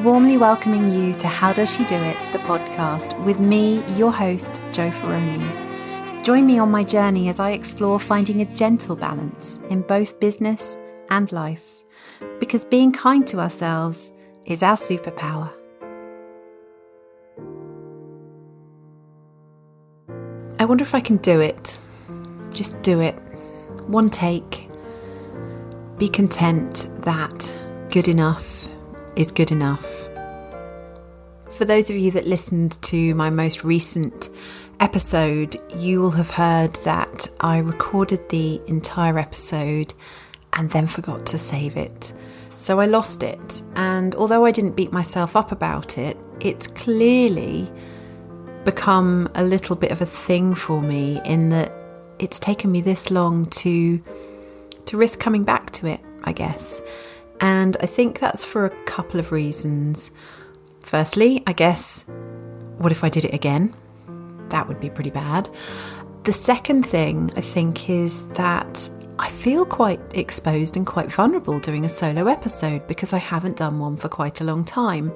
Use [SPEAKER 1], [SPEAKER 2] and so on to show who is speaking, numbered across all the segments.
[SPEAKER 1] Warmly welcoming you to How Does She Do It, the podcast, with me, your host, Jo Ferroni. Join me on my journey as I explore finding a gentle balance in both business and life, because being kind to ourselves is our superpower. I wonder if I can do it. Just do it. One take. Be content that good enough is good enough. For those of you that listened to my most recent episode, you will have heard that I recorded the entire episode and then forgot to save it. So I lost it, and although I didn't beat myself up about it, it's clearly become a little bit of a thing for me in that it's taken me this long to risk coming back to it, I guess. And I think that's for a couple of reasons. Firstly, I guess, what if I did it again? That would be pretty bad. The second thing, I think, is that I feel quite exposed and quite vulnerable doing a solo episode because I haven't done one for quite a long time.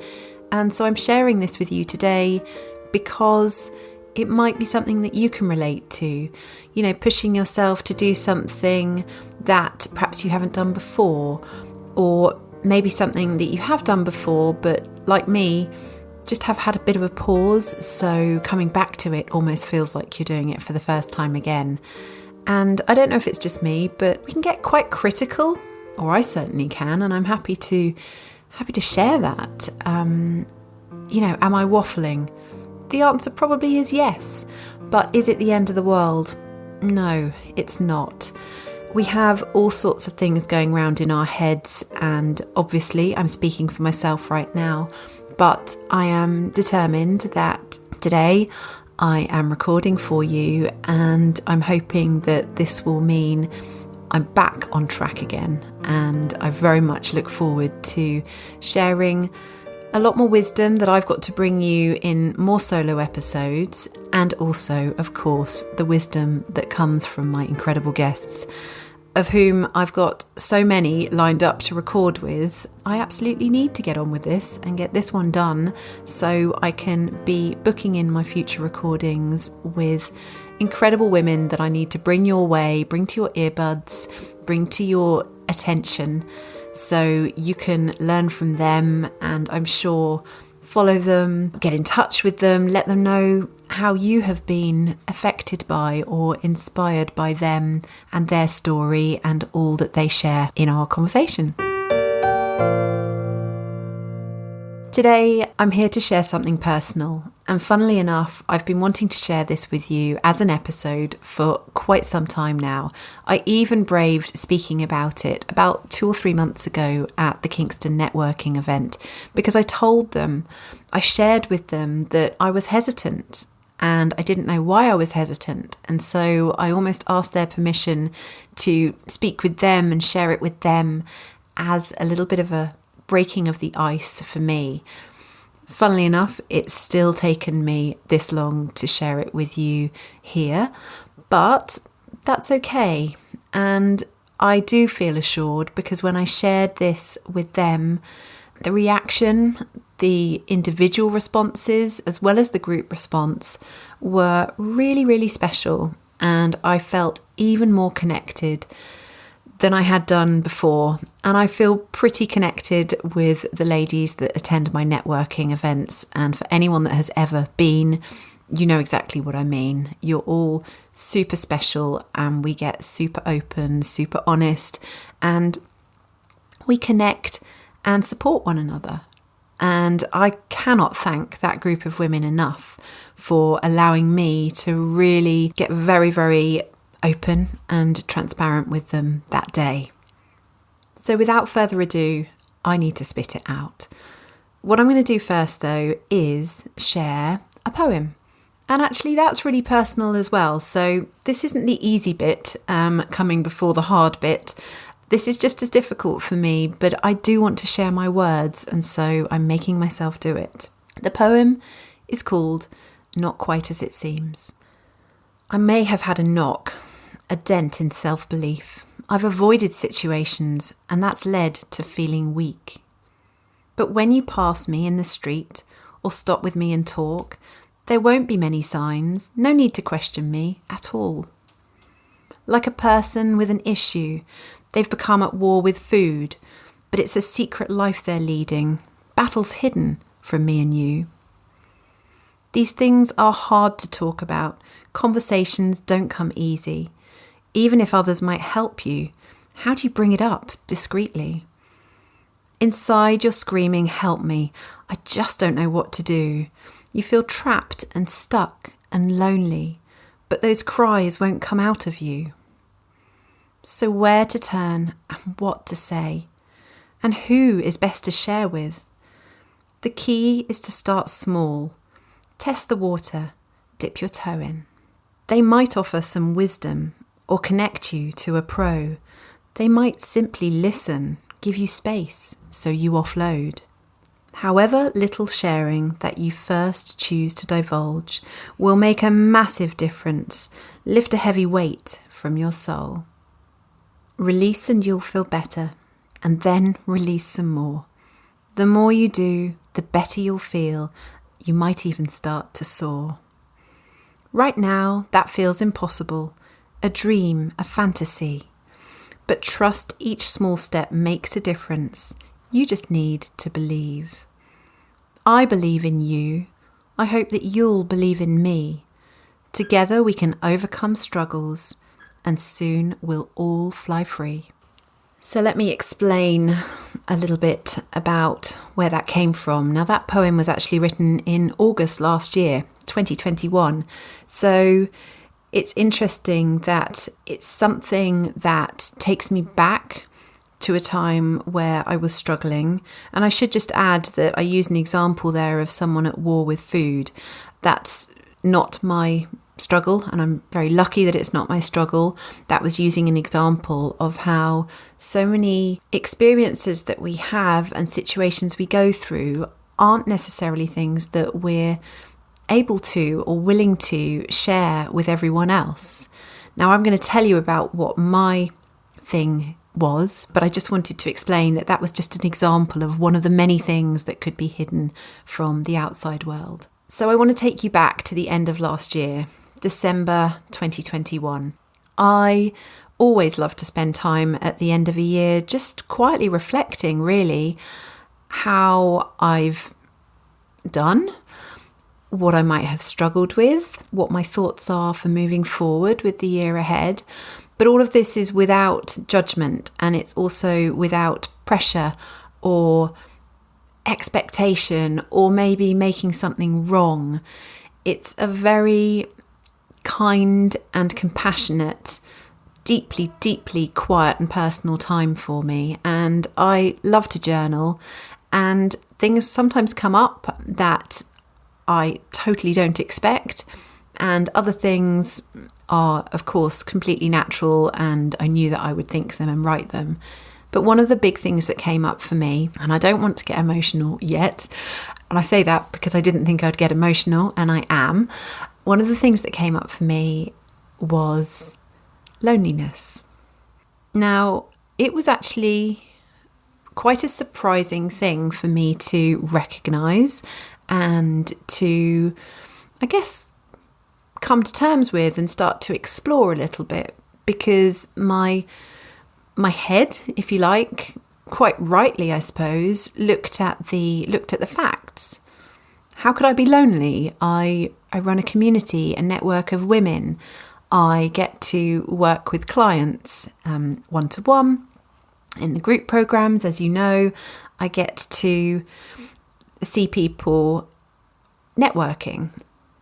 [SPEAKER 1] And so I'm sharing this with you today because it might be something that you can relate to. You know, pushing yourself to do something that perhaps you haven't done before, or maybe something that you have done before, but like me, just have had a bit of a pause, so coming back to it almost feels like you're doing it for the first time again. And I don't know if it's just me, but we can get quite critical, or I certainly can, and I'm happy to share that. Am I waffling? The answer probably is yes, but is it the end of the world? No, it's not. We have all sorts of things going around in our heads, and obviously I'm speaking for myself right now, but I am determined that today I am recording for you, and I'm hoping that this will mean I'm back on track again, and I very much look forward to sharing a lot more wisdom that I've got to bring you in more solo episodes, and also, of course, the wisdom that comes from my incredible guests, of whom I've got so many lined up to record with. I absolutely need to get on with this and get this one done so I can be booking in my future recordings with incredible women that I need to bring your way, bring to your earbuds, bring to your attention, so you can learn from them, and I'm sure follow them, get in touch with them, let them know how you have been affected by or inspired by them and their story and all that they share in our conversation. Today, I'm here to share something personal, and funnily enough, I've been wanting to share this with you as an episode for quite some time now. I even braved speaking about it about 2 or 3 months ago at the Kingston networking event because I shared with them that I was hesitant and I didn't know why I was hesitant, and so I almost asked their permission to speak with them and share it with them as a little bit of a breaking of the ice for me. Funnily enough, it's still taken me this long to share it with you here, but that's okay. And I do feel assured because when I shared this with them, the reaction, the individual responses, as well as the group response, were really, really special. And I felt even more connected than I had done before. And I feel pretty connected with the ladies that attend my networking events. And for anyone that has ever been, you know exactly what I mean. You're all super special, and we get super open, super honest, and we connect and support one another. And I cannot thank that group of women enough for allowing me to really get very, very open and transparent with them that day. So without further ado, I need to spit it out. What I'm going to do first, though, is share a poem. And actually, that's really personal as well. So this isn't the easy bit coming before the hard bit. This is just as difficult for me, but I do want to share my words, and so I'm making myself do it. The poem is called Not Quite As It Seems. I may have had a knock, a dent in self-belief. I've avoided situations, and that's led to feeling weak. But when you pass me in the street or stop with me and talk, there won't be many signs, no need to question me at all. Like a person with an issue, they've become at war with food, but it's a secret life they're leading, battles hidden from me and you. These things are hard to talk about. Conversations don't come easy. Even if others might help you, how do you bring it up discreetly? Inside you're screaming, help me. I just don't know what to do. You feel trapped and stuck and lonely, but those cries won't come out of you. So where to turn and what to say? And who is best to share with? The key is to start small. Test the water, dip your toe in. They might offer some wisdom or connect you to a pro. They might simply listen, give you space so you offload. However little sharing that you first choose to divulge will make a massive difference, lift a heavy weight from your soul. Release and you'll feel better, and then release some more. The more you do, the better you'll feel. You might even start to soar. Right now, that feels impossible, a dream, a fantasy. But trust each small step makes a difference. You just need to believe. I believe in you. I hope that you'll believe in me. Together we can overcome struggles, and soon we'll all fly free. So let me explain a little bit about where that came from. Now, that poem was actually written in August last year, 2021. So it's interesting that it's something that takes me back to a time where I was struggling. And I should just add that I use an example there of someone at war with food. That's not my struggle, and I'm very lucky that it's not my struggle. That was using an example of how so many experiences that we have and situations we go through aren't necessarily things that we're able to or willing to share with everyone else. Now, I'm going to tell you about what my thing was, but I just wanted to explain that that was just an example of one of the many things that could be hidden from the outside world. So I want to take you back to the end of last year, December 2021. I always love to spend time at the end of a year just quietly reflecting, really, how I've done, what I might have struggled with, what my thoughts are for moving forward with the year ahead. But all of this is without judgment, and it's also without pressure or expectation or maybe making something wrong. It's a very kind and compassionate, deeply, deeply quiet and personal time for me. And I love to journal, and things sometimes come up that I totally don't expect, and other things are, of course, completely natural, and I knew that I would think them and write them. But one of the big things that came up for me, and I don't want to get emotional yet, and I say that because I didn't think I'd get emotional, and I am. One of the things that came up for me was loneliness. Now, it was actually quite a surprising thing for me to recognise and to, I guess, come to terms with and start to explore a little bit, because my head, if you like, quite rightly, I suppose, looked at the facts. How could I be lonely? I run a community, a network of women. I get to work with clients one-to-one in the group programs, as you know. I get to see people networking.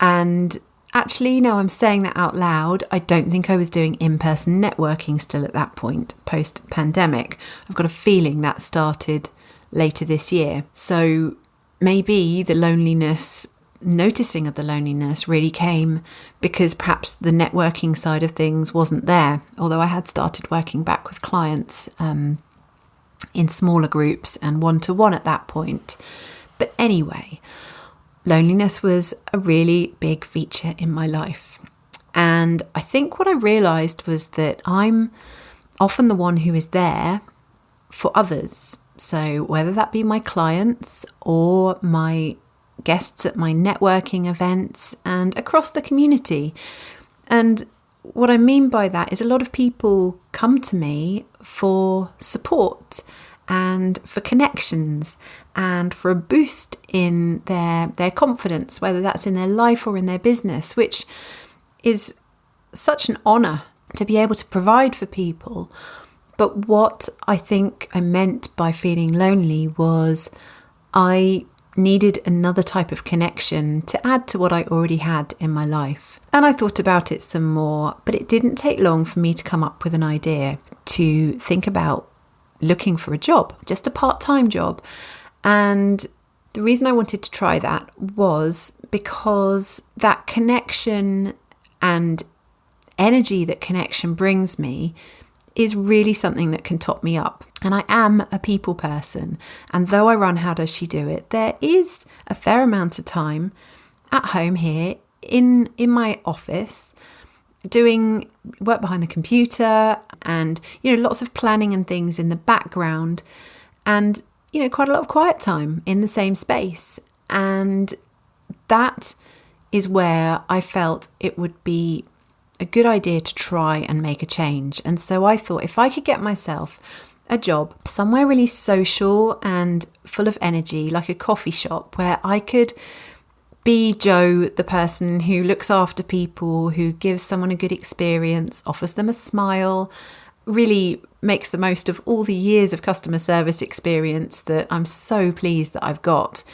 [SPEAKER 1] And actually, now I'm saying that out loud, I don't think I was doing in-person networking still at that point, post-pandemic. I've got a feeling that started later this year. So maybe the loneliness, noticing of the loneliness really came because perhaps the networking side of things wasn't there, although I had started working back with clients in smaller groups and one-to-one at that point. But anyway, loneliness was a really big feature in my life. And I think what I realised was that I'm often the one who is there for others. So whether that be my clients or my guests at my networking events and across the community. And what I mean by that is a lot of people come to me for support and for connections and for a boost in their confidence, whether that's in their life or in their business, which is such an honour to be able to provide for people. But what I think I meant by feeling lonely was I needed another type of connection to add to what I already had in my life. And I thought about it some more, but it didn't take long for me to come up with an idea to think about looking for a job, just a part-time job. And the reason I wanted to try that was because that connection and energy that connection brings me is really something that can top me up. And I am a people person. And though I run How Does She Do It, there is a fair amount of time at home here in my office doing work behind the computer and, lots of planning and things in the background and, quite a lot of quiet time in the same space. And that is where I felt it would be a good idea to try and make a change. And so I thought if I could get myself a job somewhere really social and full of energy, like a coffee shop where I could be Jo, the person who looks after people, who gives someone a good experience, offers them a smile, really makes the most of all the years of customer service experience that I'm so pleased that I've got,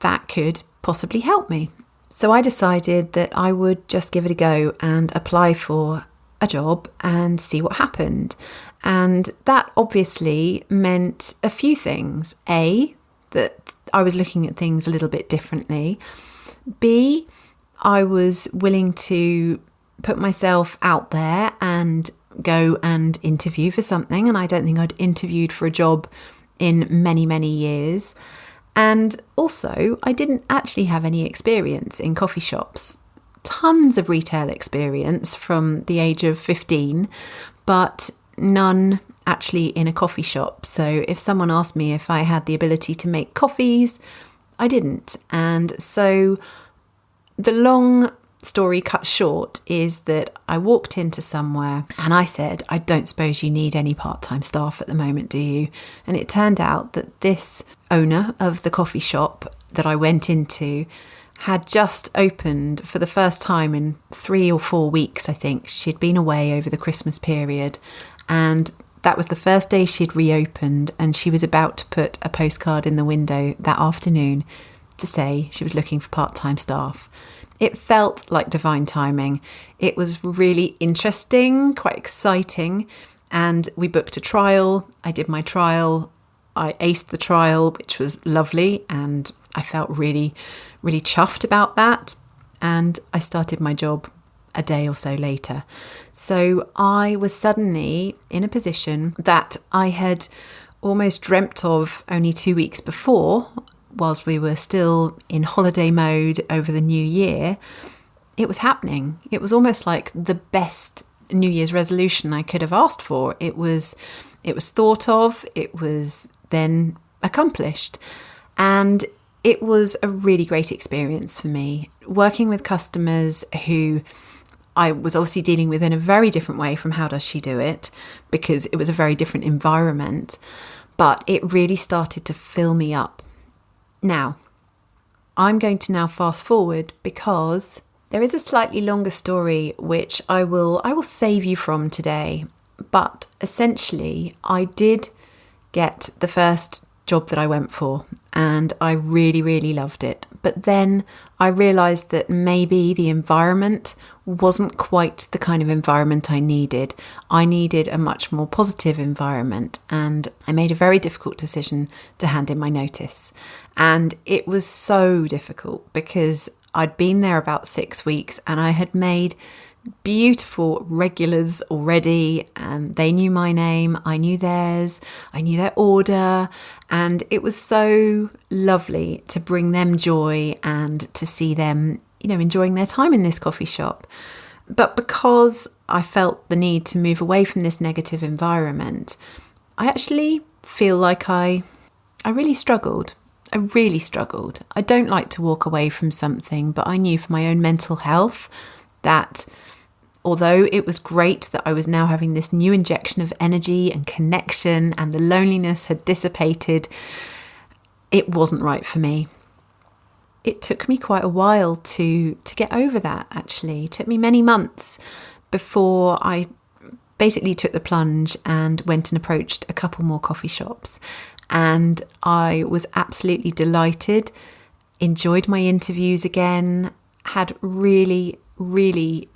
[SPEAKER 1] that could possibly help me. So I decided that I would just give it a go and apply for a job and see what happened. And that obviously meant a few things. A, that I was looking at things a little bit differently. B, I was willing to put myself out there and go and interview for something. And I don't think I'd interviewed for a job in many, many years. And also, I didn't actually have any experience in coffee shops. Tons of retail experience from the age of 15, but none actually in a coffee shop. So if someone asked me if I had the ability to make coffees, I didn't. And so the long story cut short is that I walked into somewhere and I said, I don't suppose you need any part-time staff at the moment, do you? And it turned out that this owner of the coffee shop that I went into had just opened for the first time in 3 or 4 weeks, I think. She'd been away over the Christmas period and that was the first day she'd reopened, and she was about to put a postcard in the window that afternoon to say she was looking for part-time staff. It felt like divine timing. It was really interesting, quite exciting. And we booked a trial. I did my trial. I aced the trial, which was lovely. And I felt really, really chuffed about that. And I started my job a day or so later. So I was suddenly in a position that I had almost dreamt of only 2 weeks before, whilst we were still in holiday mode over the new year. It was happening. It was almost like the best New Year's resolution I could have asked for. It was thought of, it was then accomplished. And it was a really great experience for me, working with customers who I was obviously dealing with in a very different way from How Does She Do It, because it was a very different environment. But it really started to fill me up. Now, I'm going to now fast forward because there is a slightly longer story which I will save you from today. But essentially, I did get the first job that I went for and I really, really loved it. But then I realised that maybe the environment wasn't quite the kind of environment I needed. I needed a much more positive environment, and I made a very difficult decision to hand in my notice. And it was so difficult because I'd been there about 6 weeks and I had made beautiful regulars already, and they knew my name, I knew theirs, I knew their order, and it was so lovely to bring them joy and to see them, enjoying their time in this coffee shop. But because I felt the need to move away from this negative environment, I actually feel like I really struggled. I really struggled. I don't like to walk away from something, but I knew for my own mental health that although it was great that I was now having this new injection of energy and connection and the loneliness had dissipated, it wasn't right for me. It took me quite a while to get over that, actually. It took me many months before I basically took the plunge and went and approached a couple more coffee shops. And I was absolutely delighted, enjoyed my interviews again, had really, really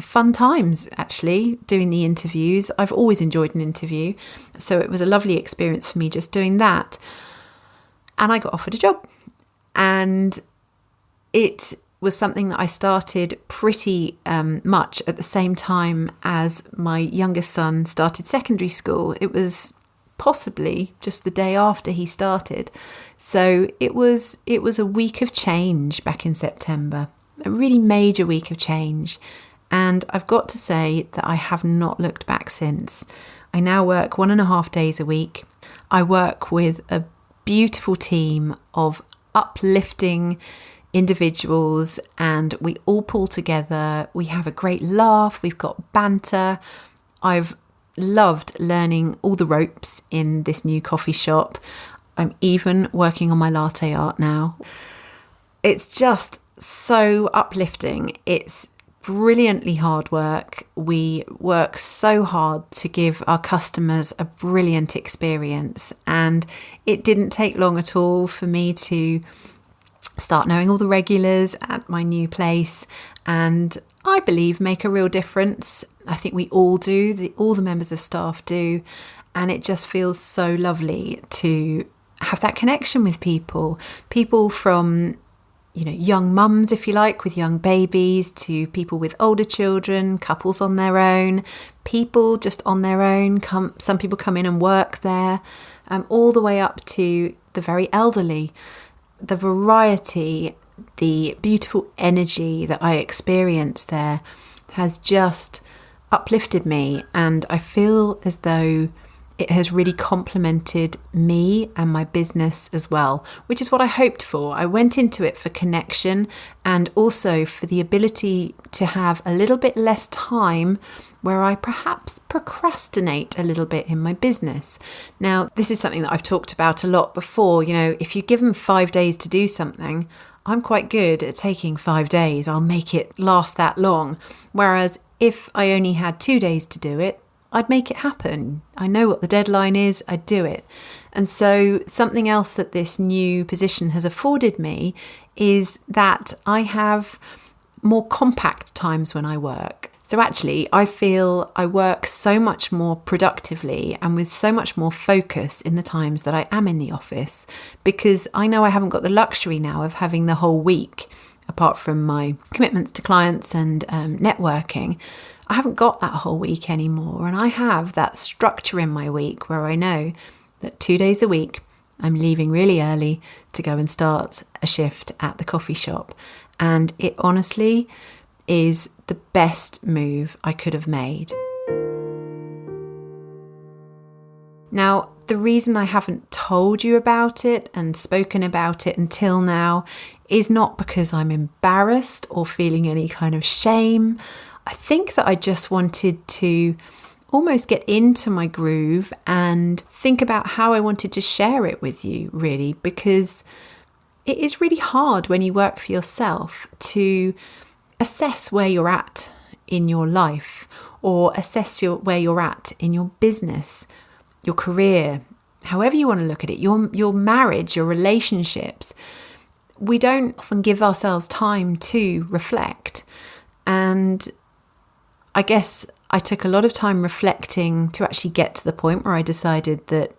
[SPEAKER 1] fun times actually doing the interviews. I've always enjoyed an interview, so it was a lovely experience for me just doing that. And I got offered a job, and it was something that I started pretty much at the same time as my youngest son started secondary school. It was possibly just the day after he started. So it was a week of change back in September, a really major week of change. And I've got to say that I have not looked back since. I now work 1.5 days a week. I work with a beautiful team of uplifting individuals, and we all pull together. We have a great laugh. We've got banter. I've loved learning all the ropes in this new coffee shop. I'm even working on my latte art now. It's just so uplifting. It's brilliantly hard work. We work so hard to give our customers a brilliant experience, and it didn't take long at all for me to start knowing all the regulars at my new place, and I believe make a real difference. I think we all do, all the members of staff do, and it just feels so lovely to have that connection with people from young mums, if you like, with young babies, to people with older children, couples on their own, people just on their own. Some people come in and work there, all the way up to the very elderly. The variety, the beautiful energy that I experienced there has just uplifted me, and I feel as though it has really complemented me and my business as well, which is what I hoped for. I went into it for connection and also for the ability to have a little bit less time where I perhaps procrastinate a little bit in my business. Now, this is something that I've talked about a lot before. If you give them 5 days to do something, I'm quite good at taking 5 days. I'll make it last that long. Whereas if I only had 2 days to do it, I'd make it happen. I know what the deadline is, I'd do it. And so something else that this new position has afforded me is that I have more compact times when I work. So actually, I feel I work so much more productively and with so much more focus in the times that I am in the office, because I know I haven't got the luxury now of having the whole week, apart from my commitments to clients and networking. I haven't got that whole week anymore, and I have that structure in my week where I know that 2 days a week I'm leaving really early to go and start a shift at the coffee shop. And it honestly is the best move I could have made. Now, the reason I haven't told you about it and spoken about it until now is not because I'm embarrassed or feeling any kind of shame. I think that I just wanted to almost get into my groove and think about how I wanted to share it with you, really, because it is really hard when you work for yourself to assess where you're at in your life, or assess where you're at in your business, your career, however you want to look at it, your marriage, your relationships. We don't often give ourselves time to reflect. And I guess I took a lot of time reflecting to actually get to the point where I decided that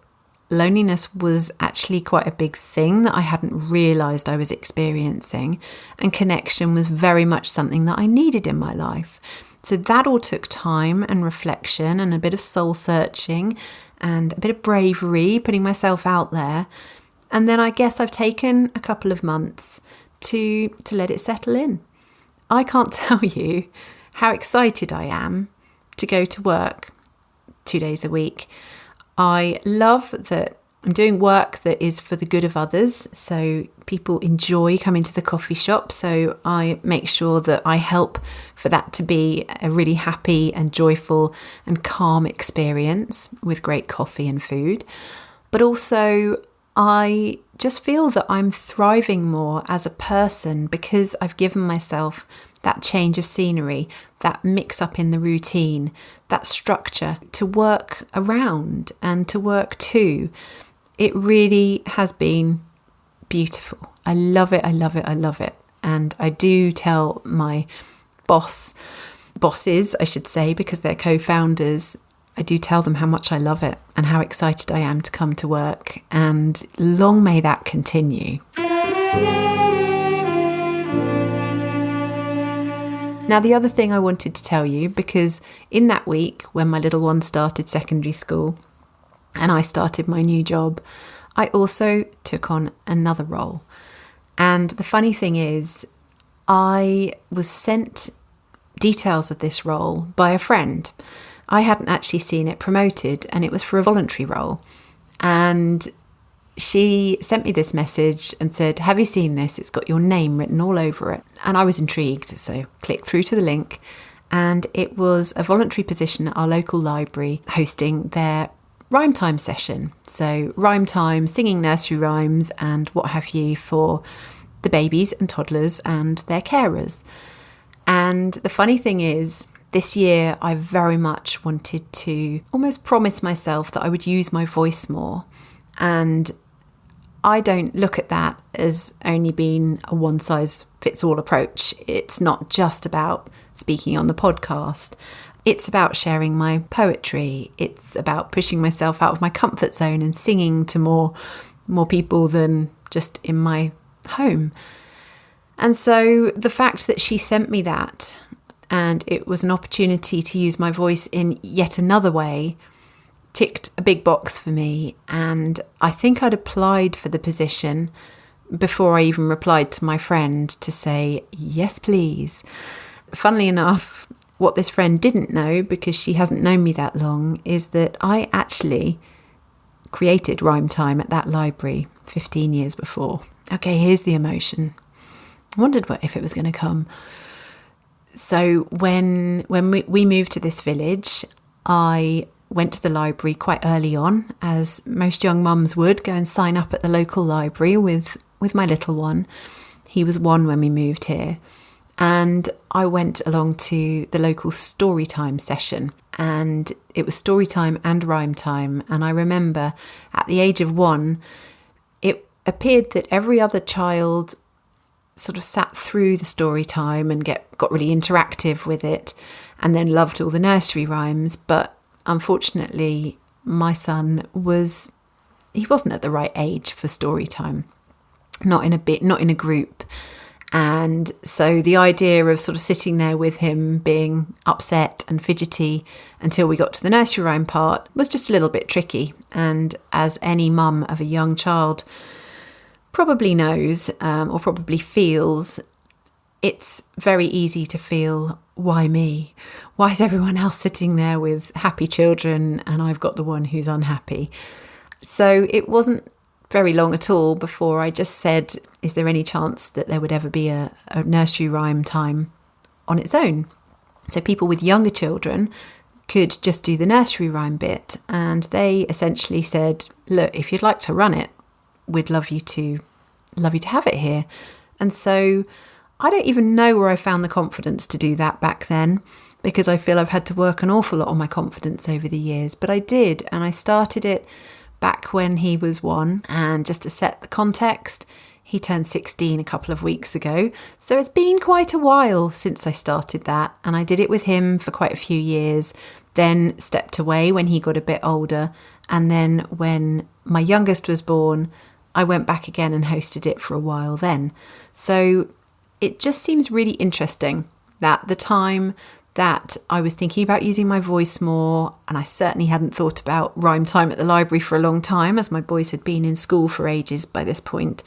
[SPEAKER 1] loneliness was actually quite a big thing that I hadn't realised I was experiencing, and connection was very much something that I needed in my life. So that all took time and reflection and a bit of soul searching and a bit of bravery, putting myself out there. And then I guess I've taken a couple of months to let it settle in. I can't tell you how excited I am to go to work 2 days a week. I love that I'm doing work that is for the good of others. So people enjoy coming to the coffee shop. So I make sure that I help for that to be a really happy and joyful and calm experience with great coffee and food. But also I just feel that I'm thriving more as a person because I've given myself that change of scenery, that mix up in the routine, that structure to work around and to work to. It really has been beautiful. I love it. I love it. I love it. And I do tell my bosses, I should say, because they're co-founders, I do tell them how much I love it and how excited I am to come to work. And long may that continue. Now, the other thing I wanted to tell you, because in that week when my little one started secondary school and I started my new job, I also took on another role. And the funny thing is, I was sent details of this role by a friend. I hadn't actually seen it promoted, and it was for a voluntary role. And she sent me this message and said, "Have you seen this? It's got your name written all over it." And I was intrigued, so clicked through to the link. And it was a voluntary position at our local library hosting their rhyme time session. So rhyme time, singing nursery rhymes and what have you for the babies and toddlers and their carers. And the funny thing is, this year I very much wanted to almost promise myself that I would use my voice more. And I don't look at that as only being a one-size-fits-all approach. It's not just about speaking on the podcast. It's about sharing my poetry. It's about pushing myself out of my comfort zone and singing to more people than just in my home. And so the fact that she sent me that, and it was an opportunity to use my voice in yet another way, ticked a big box for me. And I think I'd applied for the position before I even replied to my friend to say, yes, please. Funnily enough, what this friend didn't know, because she hasn't known me that long, is that I actually created Rhyme Time at that library 15 years before. Okay, here's the emotion. I wondered if it was going to come. So when we moved to this village, I went to the library quite early on, as most young mums would, go and sign up at the local library with my little one. He was 1 when we moved here. And I went along to the local story time session, and it was story time and rhyme time. And I remember at the age of 1, it appeared that every other child sort of sat through the story time and got really interactive with it and then loved all the nursery rhymes. But unfortunately, my son wasn't at the right age for story time, not in a group. And so the idea of sort of sitting there with him being upset and fidgety until we got to the nursery rhyme part was just a little bit tricky. And as any mum of a young child probably knows or probably feels, it's very easy to feel, why me? Why is everyone else sitting there with happy children and I've got the one who's unhappy? So it wasn't very long at all before I just said, is there any chance that there would ever be a nursery rhyme time on its own? So people with younger children could just do the nursery rhyme bit. And they essentially said, look, if you'd like to run it, we'd love you to have it here. And so I don't even know where I found the confidence to do that back then, because I feel I've had to work an awful lot on my confidence over the years. But I did, and I started it back when he was 1. And just to set the context, he turned 16 a couple of weeks ago. So it's been quite a while since I started that. And I did it with him for quite a few years, then stepped away when he got a bit older. And then when my youngest was born, I went back again and hosted it for a while then. So it just seems really interesting that the time that I was thinking about using my voice more, and I certainly hadn't thought about rhyme time at the library for a long time, as my boys had been in school for ages by this point.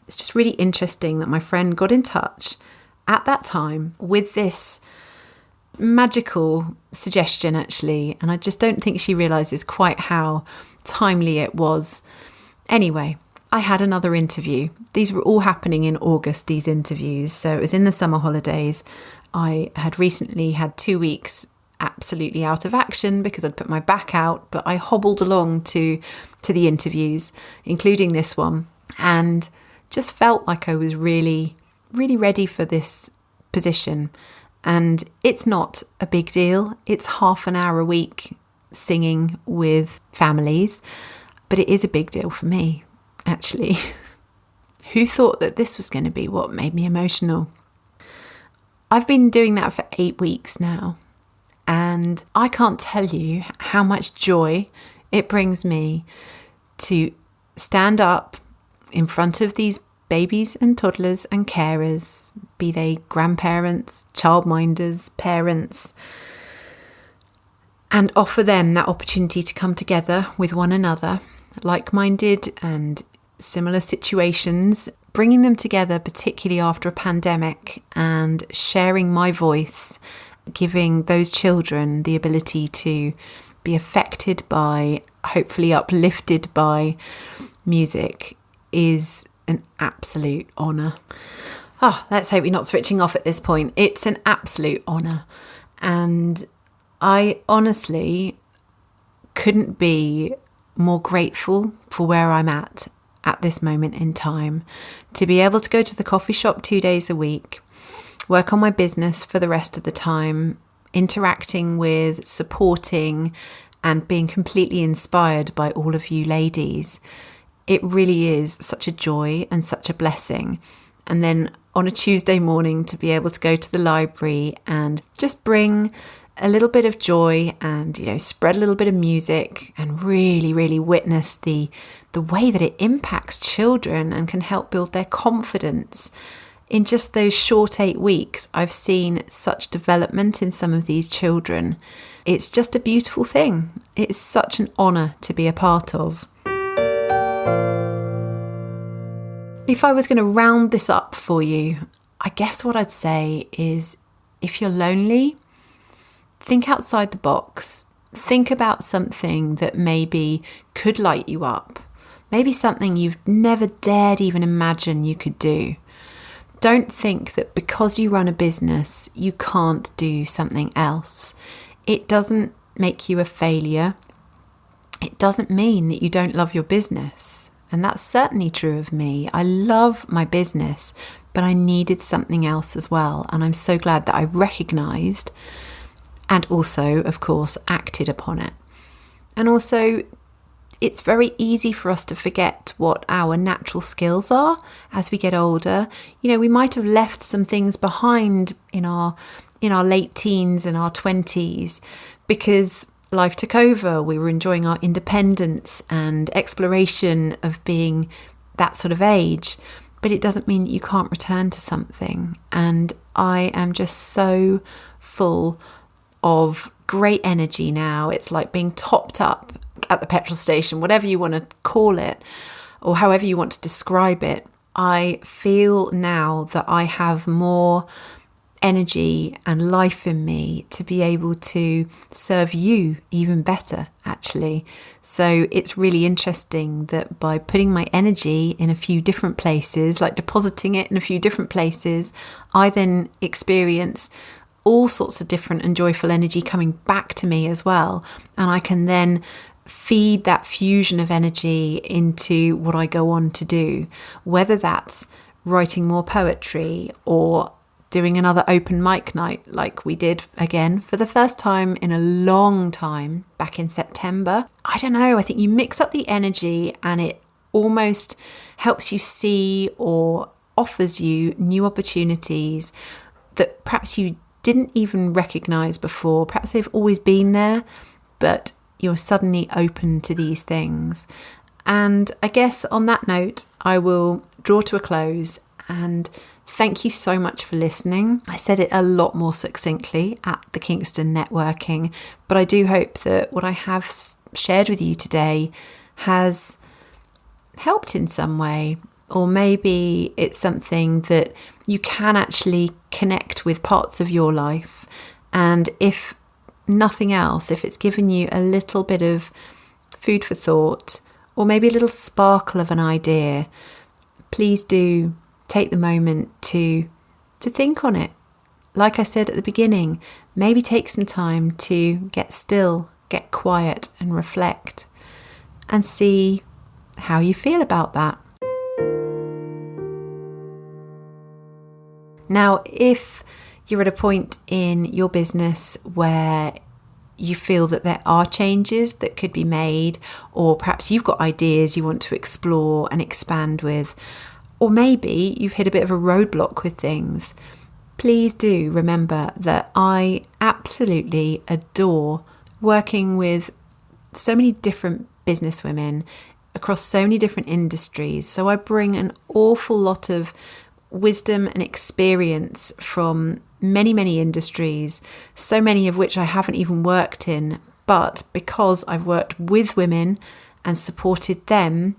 [SPEAKER 1] It's just really interesting that my friend got in touch at that time with this magical suggestion, actually. And I just don't think she realises quite how timely it was. Anyway, I had another interview. These were all happening in August, these interviews. So it was in the summer holidays. I had recently had 2 weeks absolutely out of action because I'd put my back out, but I hobbled along to the interviews, including this one, and just felt like I was really, really ready for this position. And it's not a big deal. It's half an hour a week singing with families, but it is a big deal for me, actually. Who thought that this was going to be what made me emotional? I've been doing that for 8 weeks now, and I can't tell you how much joy it brings me to stand up in front of these babies and toddlers and carers, be they grandparents, childminders, parents, and offer them that opportunity to come together with one another, like-minded and similar situations, bringing them together, particularly after a pandemic, and sharing my voice, giving those children the ability to be affected by, hopefully uplifted by music, is an absolute honour. Let's hope you're not switching off at this point. It's an absolute honour. And I honestly couldn't be more grateful for where I'm at this moment in time, to be able to go to the coffee shop 2 days a week, work on my business for the rest of the time, interacting with, supporting, and being completely inspired by all of you ladies. It really is such a joy and such a blessing. And then on a Tuesday morning to be able to go to the library and just bring a little bit of joy and, spread a little bit of music and really, really witness the way that it impacts children and can help build their confidence. In just those short 8 weeks, I've seen such development in some of these children. It's just a beautiful thing. It's such an honour to be a part of. If I was going to round this up for you, I guess what I'd say is, if you're lonely, think outside the box. Think about something that maybe could light you up. Maybe something you've never dared even imagine you could do. Don't think that because you run a business, you can't do something else. It doesn't make you a failure. It doesn't mean that you don't love your business. And that's certainly true of me. I love my business, but I needed something else as well. And I'm so glad that I recognised and also, of course, acted upon it. And also, it's very easy for us to forget what our natural skills are as we get older. We might have left some things behind in our late teens and our 20s because life took over. We were enjoying our independence and exploration of being that sort of age. But it doesn't mean that you can't return to something. And I am just so full of great energy now. It's like being topped up at the petrol station, whatever you want to call it, or however you want to describe it. I feel now that I have more energy and life in me to be able to serve you even better, actually. So it's really interesting that by putting my energy in a few different places, like depositing it in a few different places, I then experience all sorts of different and joyful energy coming back to me as well. And I can then feed that fusion of energy into what I go on to do, whether that's writing more poetry or doing another open mic night like we did again for the first time in a long time back in September. I don't know, I think you mix up the energy and it almost helps you see or offers you new opportunities that perhaps you didn't even recognise before. Perhaps they've always been there, but you're suddenly open to these things. And I guess on that note, I will draw to a close and thank you so much for listening. I said it a lot more succinctly at the Kingston Networking, but I do hope that what I have shared with you today has helped in some way, or maybe it's something that you can actually connect with parts of your life And if nothing else, if it's given you a little bit of food for thought, or maybe a little sparkle of an idea, please do take the moment to think on it. Like I said at the beginning, maybe take some time to get still, get quiet and reflect and see how you feel about that. Now, if you're at a point in your business where you feel that there are changes that could be made, or perhaps you've got ideas you want to explore and expand with, or maybe you've hit a bit of a roadblock with things, please do remember that I absolutely adore working with so many different businesswomen across so many different industries. So I bring an awful lot of wisdom and experience from many, many industries, so many of which I haven't even worked in. But because I've worked with women and supported them,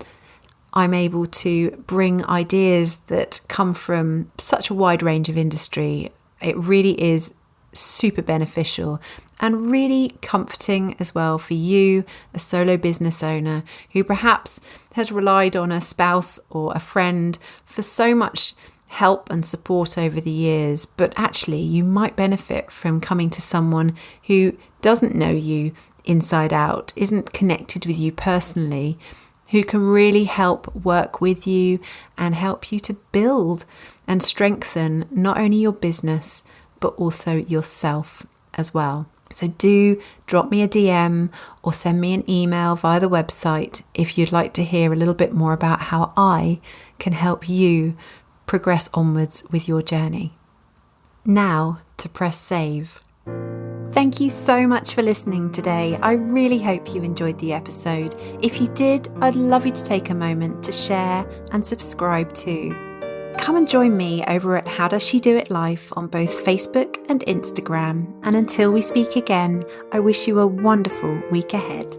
[SPEAKER 1] I'm able to bring ideas that come from such a wide range of industry. It really is super beneficial and really comforting as well for you, a solo business owner who perhaps has relied on a spouse or a friend for so much help and support over the years, but actually you might benefit from coming to someone who doesn't know you inside out, isn't connected with you personally, who can really help work with you and help you to build and strengthen not only your business, but also yourself as well. So do drop me a DM or send me an email via the website if you'd like to hear a little bit more about how I can help you progress onwards with your journey. Now to press save. Thank you so much for listening today. I really hope you enjoyed the episode. If you did, I'd love you to take a moment to share and subscribe too. Come and join me over at How Does She Do It Life on both Facebook and Instagram. And until we speak again, I wish you a wonderful week ahead.